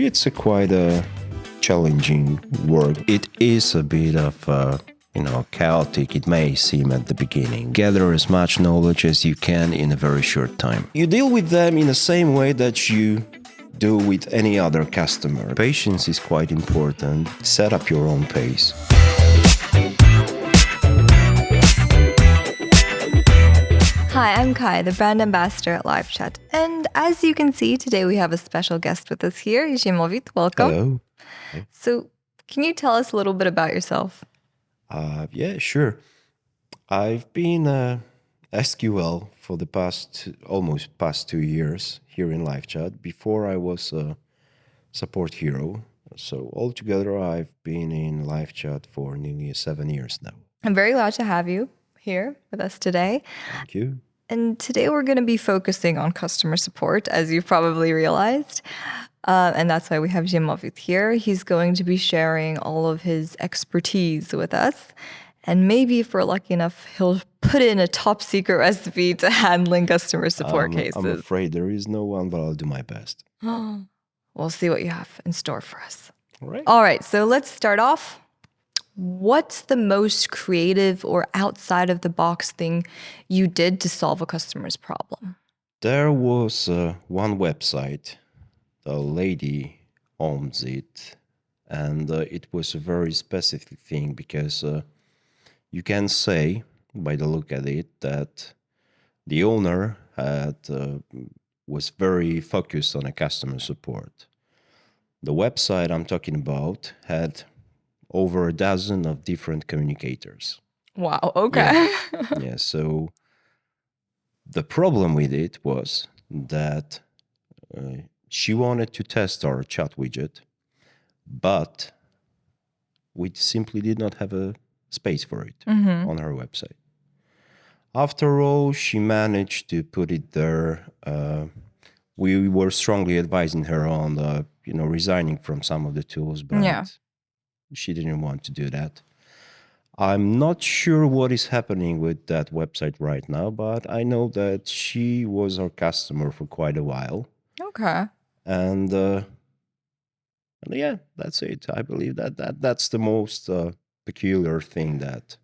It's a quite a challenging work. It is a bit of chaotic, it may seem at the beginning. Gather as much knowledge as you can in a very short time. You deal with them in the same way that you do with any other customer. Patience is quite important. Set up your own pace. Hi, I'm Kai, the brand ambassador at LiveChat. And as you can see, today we have a special guest with us here, Ziemowit. Welcome. Hello. So, can you tell us a little bit about yourself? Yeah, sure. I've been SQL for the almost past 2 years here in LiveChat. Before I was a support hero. So altogether, I've been in LiveChat for nearly 7 years now. I'm very glad to have you here with us today. Thank you. And today we're going to be focusing on customer support, as you've probably realized. And that's why we have Ziemowit here. He's going to be sharing all of his expertise with us. And maybe if we're lucky enough, he'll put in a top secret recipe to handling customer support cases. I'm afraid there is no one, but I'll do my best. We'll see what you have in store for us. All right, so let's start off. What's the most creative or outside of the box thing you did to solve a customer's problem? There was one website. The lady owns it. And it was a very specific thing because you can say, by the look at it, that the owner was very focused on a customer support. The website I'm talking about had over a dozen of different communicators. Wow, okay. Yeah, so the problem with it was that she wanted to test our chat widget, but we simply did not have a space for it on her website. After all, she managed to put it there. We were strongly advising her on, resigning from some of the tools, but she didn't want to do that. I'm not sure what is happening with that website right now, but I know that she was our customer for quite a while. Okay. And yeah, that's it. I believe that's the most peculiar thing that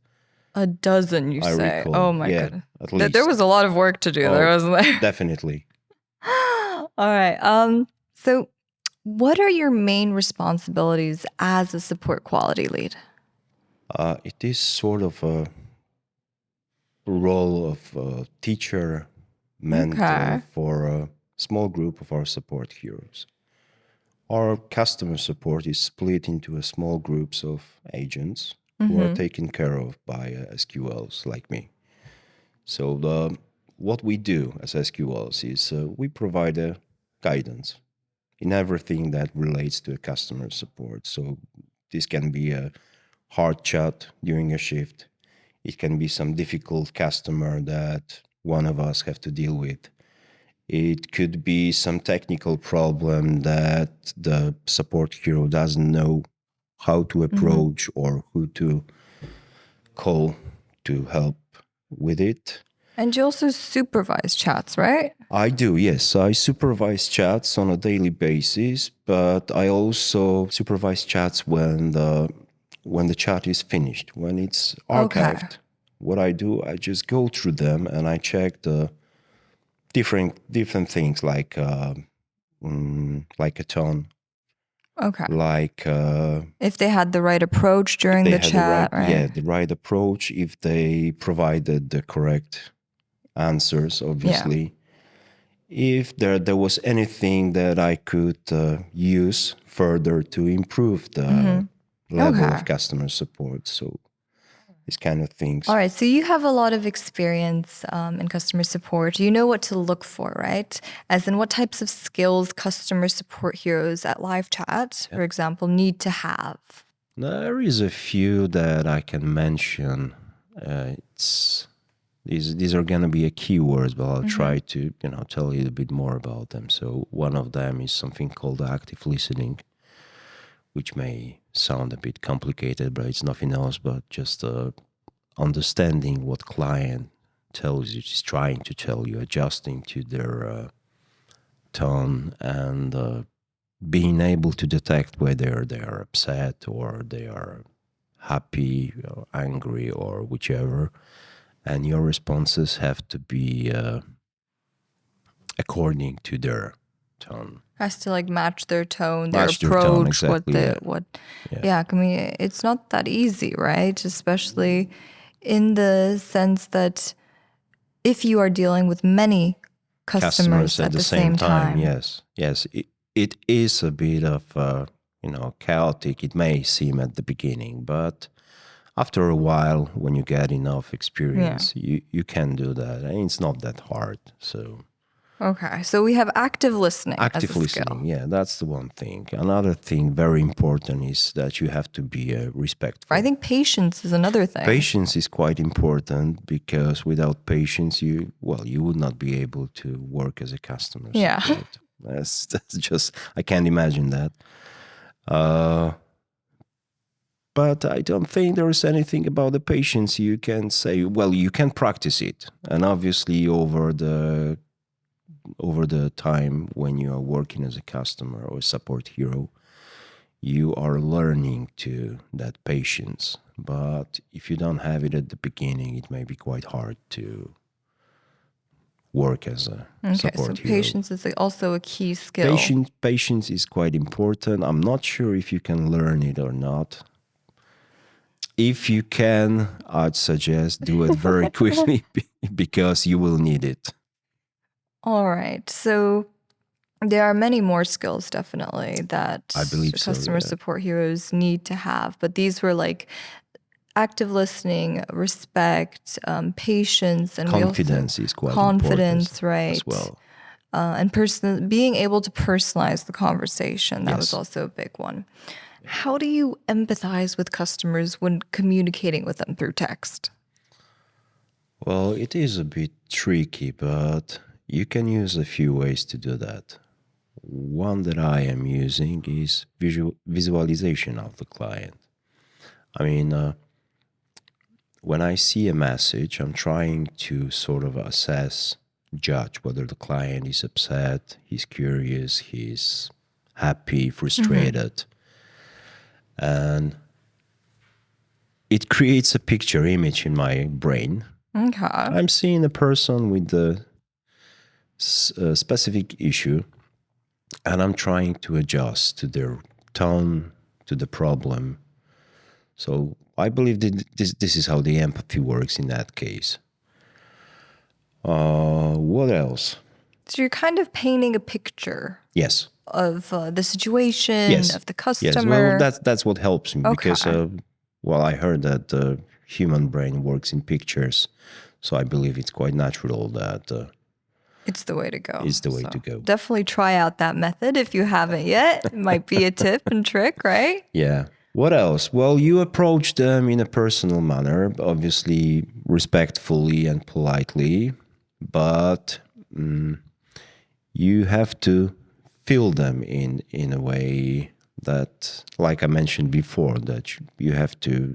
a dozen, you I say? recall. Oh my goodness. At least. There was a lot of work to do there, wasn't there? Definitely. All right. So what are your main responsibilities as a support quality lead? It is sort of a role of teacher, mentor for a small group of our support heroes. Our customer support is split into a small groups of agents who are taken care of by SQLs like me. So what we do as SQLs is we provide a guidance in everything that relates to a customer support. So this can be a hard chat during a shift. It can be some difficult customer that one of us have to deal with. It could be some technical problem that the support hero doesn't know how to approach or who to call to help with it. And you also supervise chats, right? I do, yes. I supervise chats on a daily basis, but I also supervise chats when the chat is finished, when it's archived. Okay. What I do, I just go through them and I check the different things like a tone. Okay. Like if they had the right approach during the chat, right? Yeah, the right approach. If they provided the correct answers, obviously. If there was anything that I could use further to improve the level of customer support. So these kind of things. All right. So you have a lot of experience in customer support. You know what to look for, right? As in what types of skills customer support heroes at LiveChat, for example, need to have. There is a few that I can mention. These are gonna be keywords, but I'll try to tell you a bit more about them. So one of them is something called active listening, which may sound a bit complicated, but it's nothing else but just understanding what client tells you, is trying to tell you, adjusting to their tone, and being able to detect whether they are upset or they are happy or angry or whichever, and your responses have to be according to their tone. Has to like match their tone, their Match their tone, approach, exactly. Yeah. Yeah. yeah, I mean, it's not that easy, right? Especially in the sense that if you are dealing with many customers at the same time. Yes. Yes. It is a bit of, chaotic. It may seem at the beginning, but after a while, when you get enough experience, you can do that. And it's not that hard. So Okay, so we have active listening as a active skill. listening, yeah, that's the one thing. Another thing very important is that you have to be respectful. I think patience is another thing. Patience is quite important because without patience, you would not be able to work as a customer support. That's just, I can't imagine that. But I don't think there is anything about the patience you can say. Well, you can practice it, and obviously over the time when you are working as a customer or a support hero, you are learning to that patience. But if you don't have it at the beginning, it may be quite hard to work as a support hero. Patience is also a key skill. Patience is quite important. I'm not sure if you can learn it or not. If you can, I'd suggest do it very quickly because you will need it. All right. So there are many more skills, definitely, that I believe customer support heroes need to have. But these were like active listening, respect, patience, and confidence is quite confidence, important, right? As well. And being able to personalize the conversation. That was also a big one. How do you empathize with customers when communicating with them through text? Well, it is a bit tricky, but you can use a few ways to do that. One that I am using is visualization of the client. I mean, when I see a message, I'm trying to sort of judge whether the client is upset, he's curious, he's happy, frustrated. And it creates a picture image in my brain. Okay. I'm seeing a person with a specific issue, and I'm trying to adjust to their tone, to the problem. So I believe that this is how the empathy works in that case. What else? So you're kind of painting a picture. Yes. Of the situation, of the customer. Yes, well, that's what helps me because, I heard that the human brain works in pictures. So I believe it's quite natural that it's the way to go. It's the way to go. Definitely try out that method if you haven't yet. It might be a tip and trick, right? Yeah. What else? Well, you approach them in a personal manner, obviously respectfully and politely, but you have to feel them in a way that, like I mentioned before, that you have to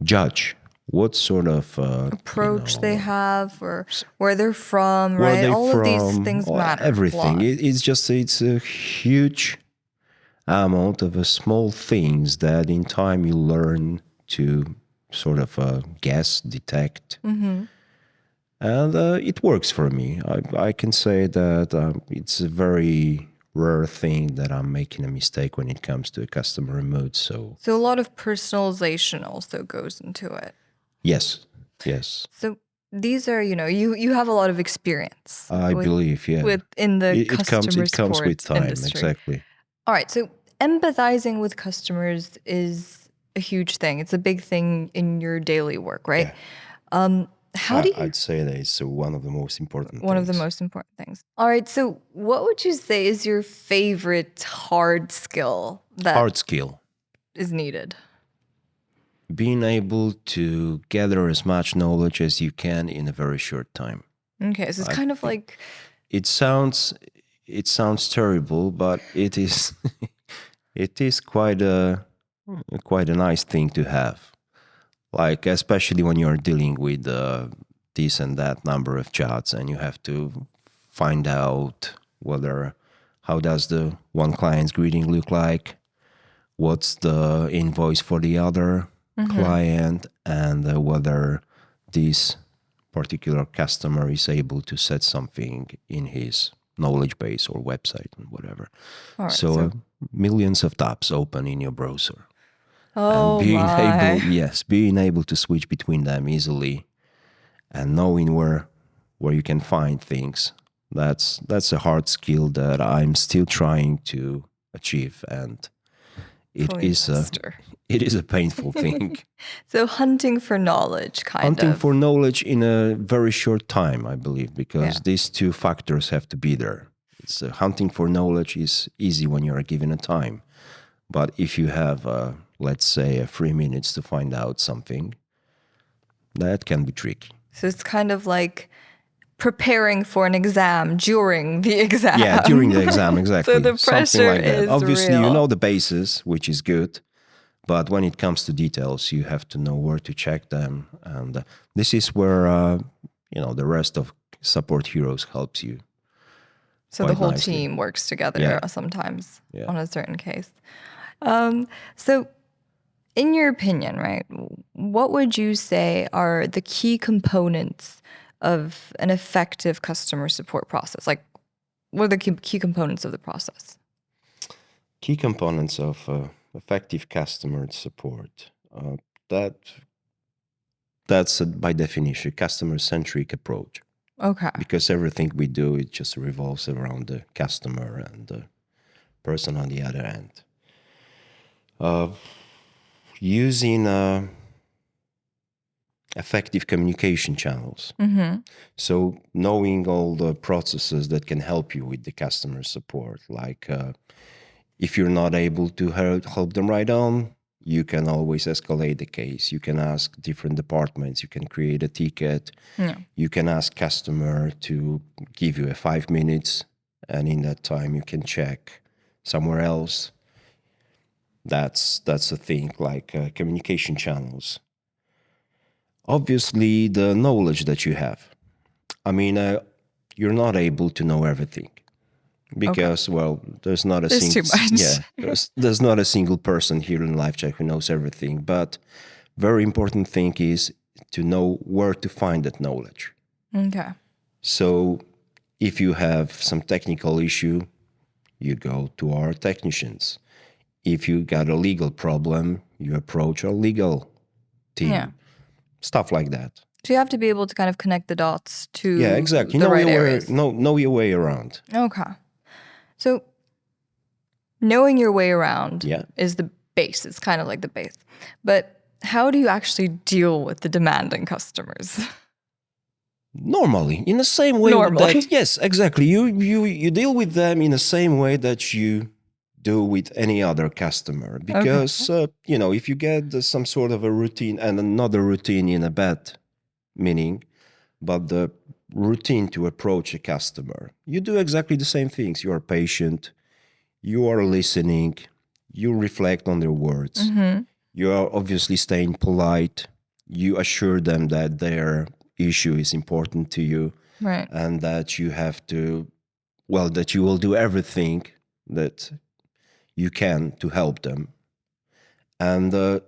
judge what sort of approach they have, or where they're from, right? All of these things matter. Everything. It's a huge amount of small things that in time you learn to sort of guess, detect. And it works for me. I can say that it's a very rare thing that I'm making a mistake when it comes to a customer mood. So a lot of personalization also goes into it. Yes. So these are, you have a lot of experience. I believe, yeah. Within the customer support it comes with time, industry. exactly. All right, so empathizing with customers is a huge thing. It's a big thing in your daily work, right? Yeah. How do you? I'd say that it's one of the most important One of the most important things. All right, so what would you say is your favorite hard skill is needed? Being able to gather as much knowledge as you can in a very short time. Okay, so it's kind of like it sounds terrible, but it is it is quite a nice thing to have. Like, especially when you're dealing with this and that number of chats, and you have to find out how does the one client's greeting look like, what's the invoice for the other client, and whether this particular customer is able to set something in his knowledge base or website and whatever. All right. So millions of tabs open in your browser. Oh And my. being able to switch between them easily and knowing where you can find things, that's a hard skill that I'm still trying to achieve, and it Fully is master. a painful thing. So hunting for knowledge, kind Hunting of. for knowledge in a very short time, I believe, because these two factors have to be there. It's hunting for knowledge is easy when you're given a time, but if you have, let's say, 3 minutes to find out something, that can be tricky. So it's kind of like preparing for an exam during the exam. Yeah, during the exam, exactly. So the pressure something like that. is Obviously, real. you know the basis, which is good. But when it comes to details, you have to know where to check them. And this is where, the rest of support heroes helps you. So the whole nicely. team works together sometimes on a certain case. So in your opinion, right, what would you say are the key components of an effective customer support process? Like, what are the key components of the process? Key components of effective customer support. That's by definition customer-centric approach. Okay. Because everything we do, it just revolves around the customer and the person on the other end. Using effective communication channels. So knowing all the processes that can help you with the customer support, like if you're not able to help them right on, you can always escalate the case. You can ask different departments. You can create a ticket. You can ask customer to give you 5 minutes, and in that time you can check somewhere else. That's a thing, like communication channels. Obviously, the knowledge that you have. I mean, you're not able to know everything because, well, there's not a There's too much. Yeah, there's not a single person here in LifeCheck who knows everything. But very important thing is to know where to find that knowledge. Okay. So if you have some technical issue, you go to our technicians. If you got a legal problem, you approach our legal team. Yeah. Stuff like that. So you have to be able to kind of connect the dots to exactly. the right areas. Know your way around. Okay. So knowing your way around Yeah. is the base. It's kind of like the base. But how do you actually deal with the demanding customers? Normally, in the same way Normally. yes, exactly. You deal with them in the same way that you do with any other customer. Because, if you get some sort of a routine, and another routine in a bad meaning, but the routine to approach a customer, you do exactly the same things. You are patient, you are listening, you reflect on their words, you are obviously staying polite, you assure them that their issue is important to you, Right. and that you have to, that you will do everything that you can to help them. And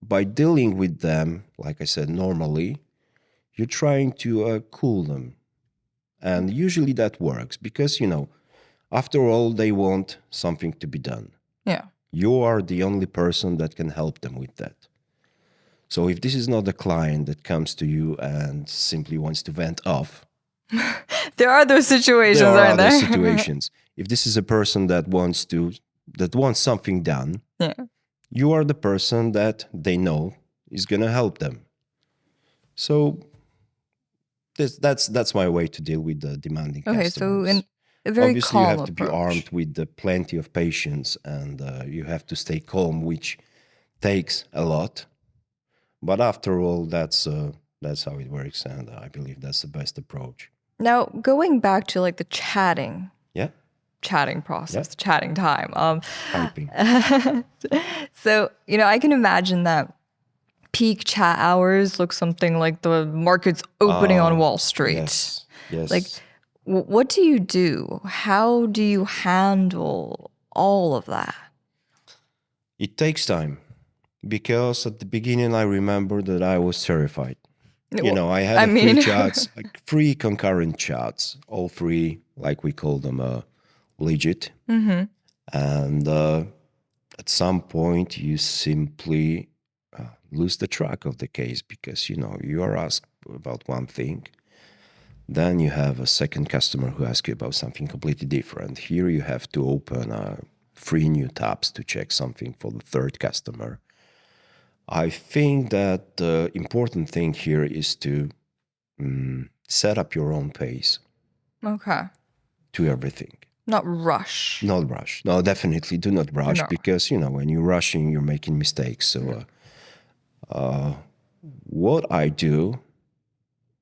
by dealing with them, like I said, normally, you're trying to cool them. And usually that works because, after all, they want something to be done. Yeah. You are the only person that can help them with that. So if this is not a client that comes to you and simply wants to vent off, there are those situations, there are aren't other there? situations. If this is a person that wants something done, you are the person that they know is going to help them. So that's my way to deal with the demanding customers. So in a very Obviously, you calm have to be approach. armed with plenty of patience, and you have to stay calm, which takes a lot. But after all, that's how it works, and I believe that's the best approach. Now, going back to like the chatting process, chatting time. Typing. So, I can imagine that peak chat hours look something like the market's opening on Wall Street. Yes. Like, What do you do? How do you handle all of that? It takes time because at the beginning I remember that I was terrified. I had I a three mean, chats, like three concurrent chats, all three, like we call them, legit. And at some point, you simply lose the track of the case because, you are asked about one thing. Then you have a second customer who asks you about something completely different. Here you have to open three new tabs to check something for the third customer. I think that the important thing here is to set up your own pace okay. to everything. Not rush. Not rush. No, definitely do not rush not rush. because, when you're rushing, you're making mistakes. So what I do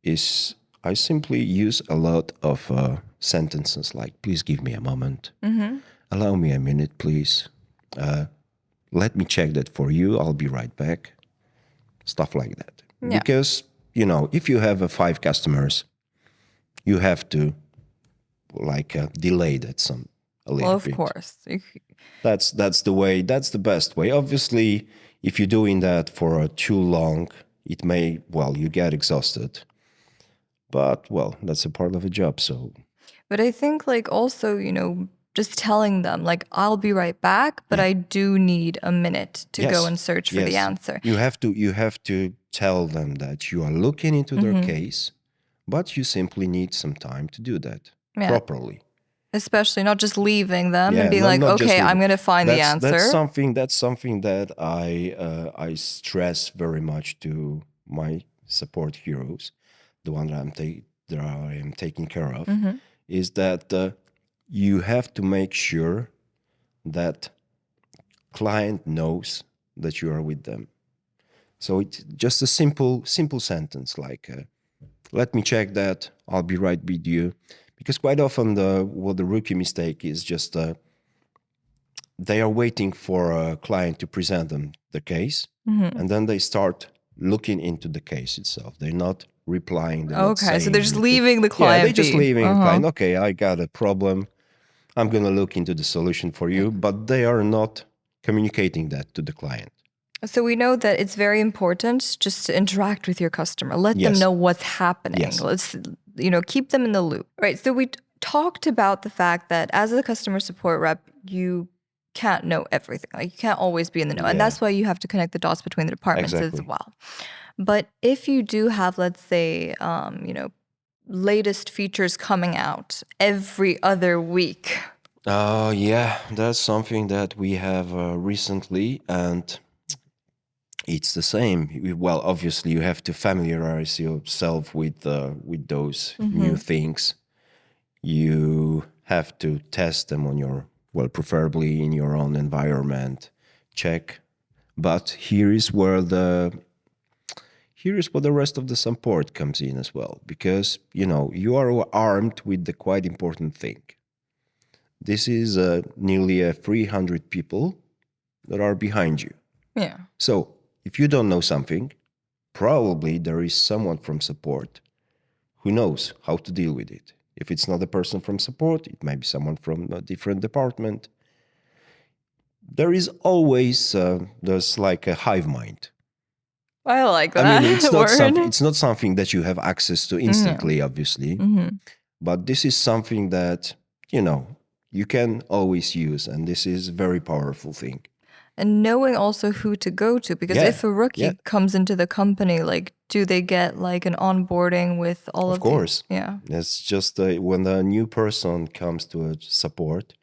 is I simply use a lot of sentences like, please give me a moment. Allow me a minute, please. Let me check that for you. I'll be right back. Stuff like that. Yeah. Because, if you have 5 customers, you have to delay that a little Of bit. course. That's the way. That's the best way. Obviously, if you're doing that for too long, it may you get exhausted. But that's a part of a job. So. But I think also, just telling them I'll be right back, but I do need a minute to go and search for the answer. You have to tell them that you are looking into their case, but you simply need some time to do that properly. Especially not just leaving them and being not okay, I'm going to find the answer. That's something that I stress very much to my support heroes, the one that I am taking care of, is that you have to make sure that client knows that you are with them. So it's just a simple sentence like, let me check that, I'll be right with you. Because quite often the rookie mistake is just they are waiting for a client to present them the case, and then they start looking into the case itself. They're not replying. They're not saying so they're just anything. leaving the client. Yeah, they're just leaving the client. Okay, I got a problem. I'm going to look into the solution for you, but they are not communicating that to the client. So we know that it's very important just to interact with your customer. Let them know what's happening. Yes. Let's, keep them in the loop. Right. So we talked about the fact that as a customer support rep, you can't know everything. You can't always be in the know. And that's why you have to connect the dots between the departments as well. But if you do have, let's say, latest features coming out every other week. That's something that we have recently, and it's the same. Well, obviously, you have to familiarize yourself with those new things. You have to test them on your, preferably in your own environment. Check. But here is where the rest of the support comes in as well, because you are armed with the quite important thing. This is nearly 300 people that are behind you. Yeah. So if you don't know something, probably there is someone from support who knows how to deal with it. If it's not a person from support, it may be someone from a different department. There is always there's like a hive mind. I like that. I mean, it's not something that you have access to instantly, obviously, but this is something that you can always use, and this is a very powerful thing. And knowing also who to go to, because if a rookie comes into the company, do they get an onboarding with all of course. Yeah. It's just when a new person comes to a support,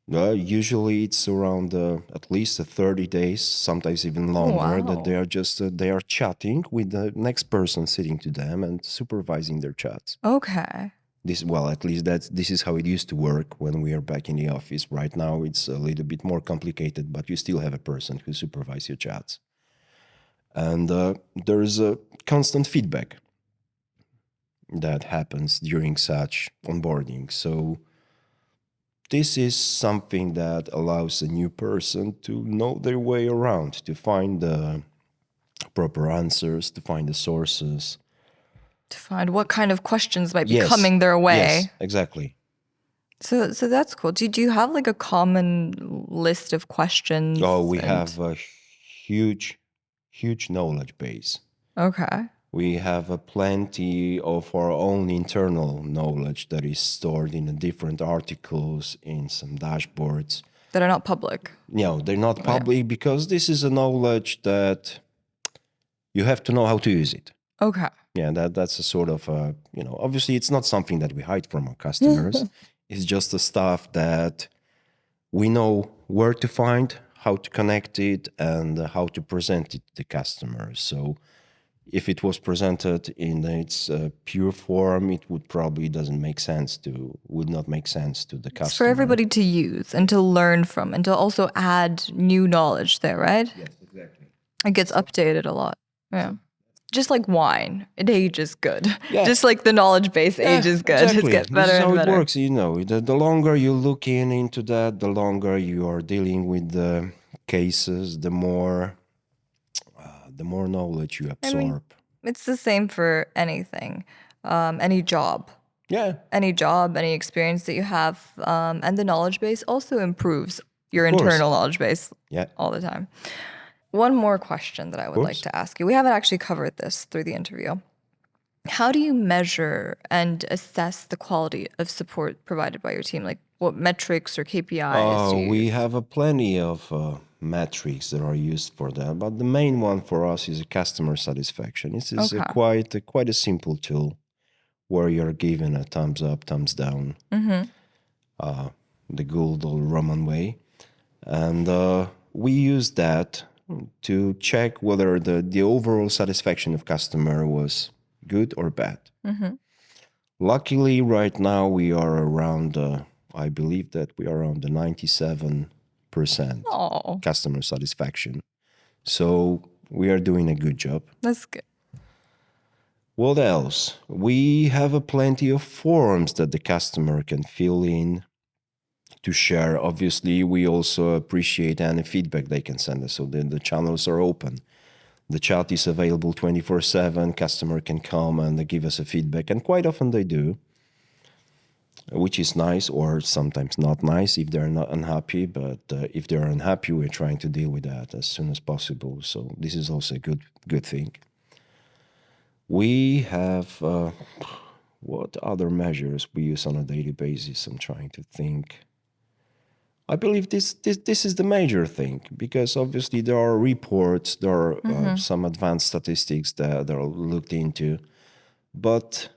usually it's around at least 30 days, sometimes even longer, that they are just they are chatting with the next person sitting to them and supervising their chats. Okay. At least this is how it used to work when we are back in the office. Right now it's a little bit more complicated, but you still have a person who supervises your chats. And there is a constant feedback that happens during such onboarding. So this is something that allows a new person to know their way around, to find the proper answers, to find the sources. To find what kind of questions might be Yes. coming their way. Yes, exactly. So that's cool. Do you have like a common list of questions? Oh, we have a huge knowledge base. Okay. We have plenty of our own internal knowledge that is stored in different articles, in some dashboards. That are not public. No, they're not public because this is a knowledge that you have to know how to use it. Okay. Yeah, that's a sort of, obviously it's not something that we hide from our customers. It's just the stuff that we know where to find, how to connect it, and how to present it to the customer. So if it was presented in its pure form, it would probably would not make sense to the customer. It's for everybody to use and to learn from and to also add new knowledge there, right? Yes, exactly. It gets updated a lot. Yeah. Just like wine, it ages good. Yeah. Just like the knowledge base ages good. Exactly. It gets better This is how and better. it works. The longer you look into that, the longer you are dealing with the cases, the more knowledge you absorb. I mean, it's the same for anything, any job. Yeah. Any job, any experience that you have, and the knowledge base also improves your Of course. internal knowledge base all the time. One more question that I would like to ask you. We haven't actually covered this through the interview. How do you measure and assess the quality of support provided by your team? Like what metrics or KPIs do you We use? have plenty of metrics that are used for that, but the main one for us is customer satisfaction. This is quite a simple tool where you're given a thumbs up, thumbs down, the good old Roman way. And we use that to check whether the overall satisfaction of customer was good or bad. Luckily, right now we are around, I believe that we are around the 97% customer satisfaction. So we are doing a good job. That's good. What else? We have plenty of forms that the customer can fill in to share. Obviously, we also appreciate any feedback they can send us. So the channels are open. The chat is available 24/7. Customer can come and give us a feedback, and quite often they do, which is nice, or sometimes not nice if they're not unhappy. But if they're unhappy, we're trying to deal with that as soon as possible. So this is also a good thing. We have what other measures we use on a daily basis? I'm trying to think. I believe this is the major thing, because obviously there are reports, there are some advanced statistics that are looked into, but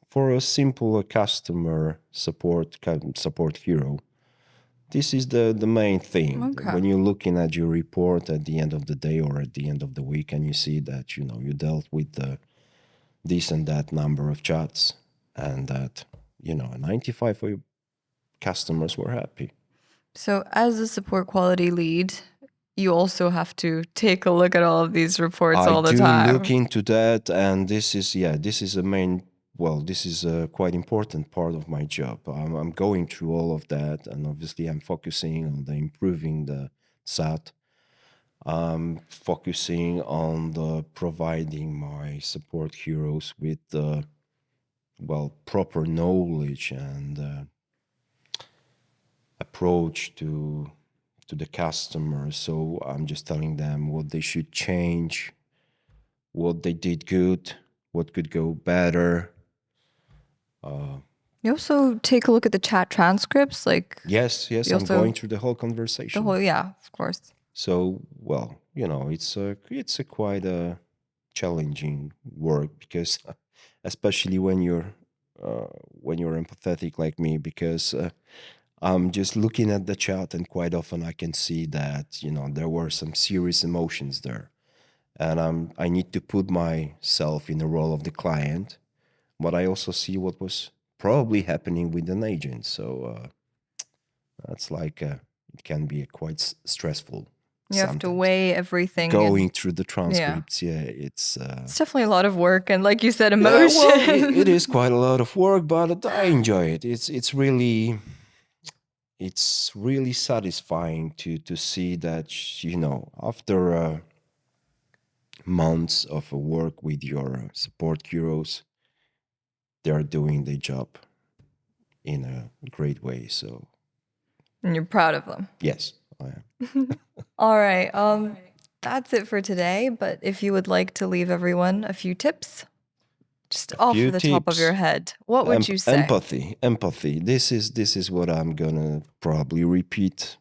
for a simple customer support hero, this is the main thing. Okay. When you're looking at your report at the end of the day or at the end of the week, and you see that you dealt with this and that number of chats, and that 95 of your customers were happy. So as a support quality lead, you also have to take a look at all of these reports all the time. I do look into that, and this is a quite important part of my job. I'm going through all of that, and obviously I'm focusing on improving the SAT. I'm focusing on providing my support heroes with proper knowledge and approach to the customer. So I'm just telling them what they should change, what they did good, what could go better. You also take a look at the chat transcripts, like Yes, I'm going through the whole conversation. Of course. So it's a quite a challenging work, because especially when you're empathetic like me, because I'm just looking at the chat, and quite often I can see that there were some serious emotions there, and I need to put myself in the role of the client, but I also see what was probably happening with an agent. So that's it can be quite stressful. You have to weigh everything. Going through the transcripts, it's definitely a lot of work, and like you said, emotion. It is quite a lot of work, but I enjoy it. It's really satisfying to see that after months of work with your support heroes, they are doing their job in a great way. So, And you're proud of them. yes, I am. All right. That's it for today. But if you would like to leave everyone a few tips, just off Few the top of your tips. head, what would you say? Empathy. This is what I'm gonna probably repeat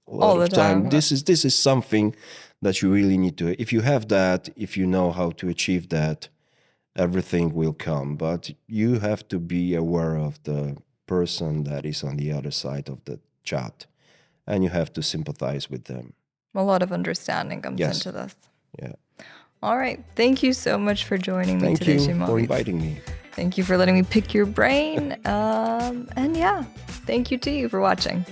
a lot All the of time. time. This is something that you really need to. If you have that, if you know how to achieve that, everything will come. But you have to be aware of the person that is on the other side of the chat, and you have to sympathize with them. A lot of understanding comes Yes. into this. Yeah. All right. Thank you so much for joining me Thank today, you Ziemowit. for inviting me. Thank you for letting me pick your brain. And yeah, thank you to you for watching.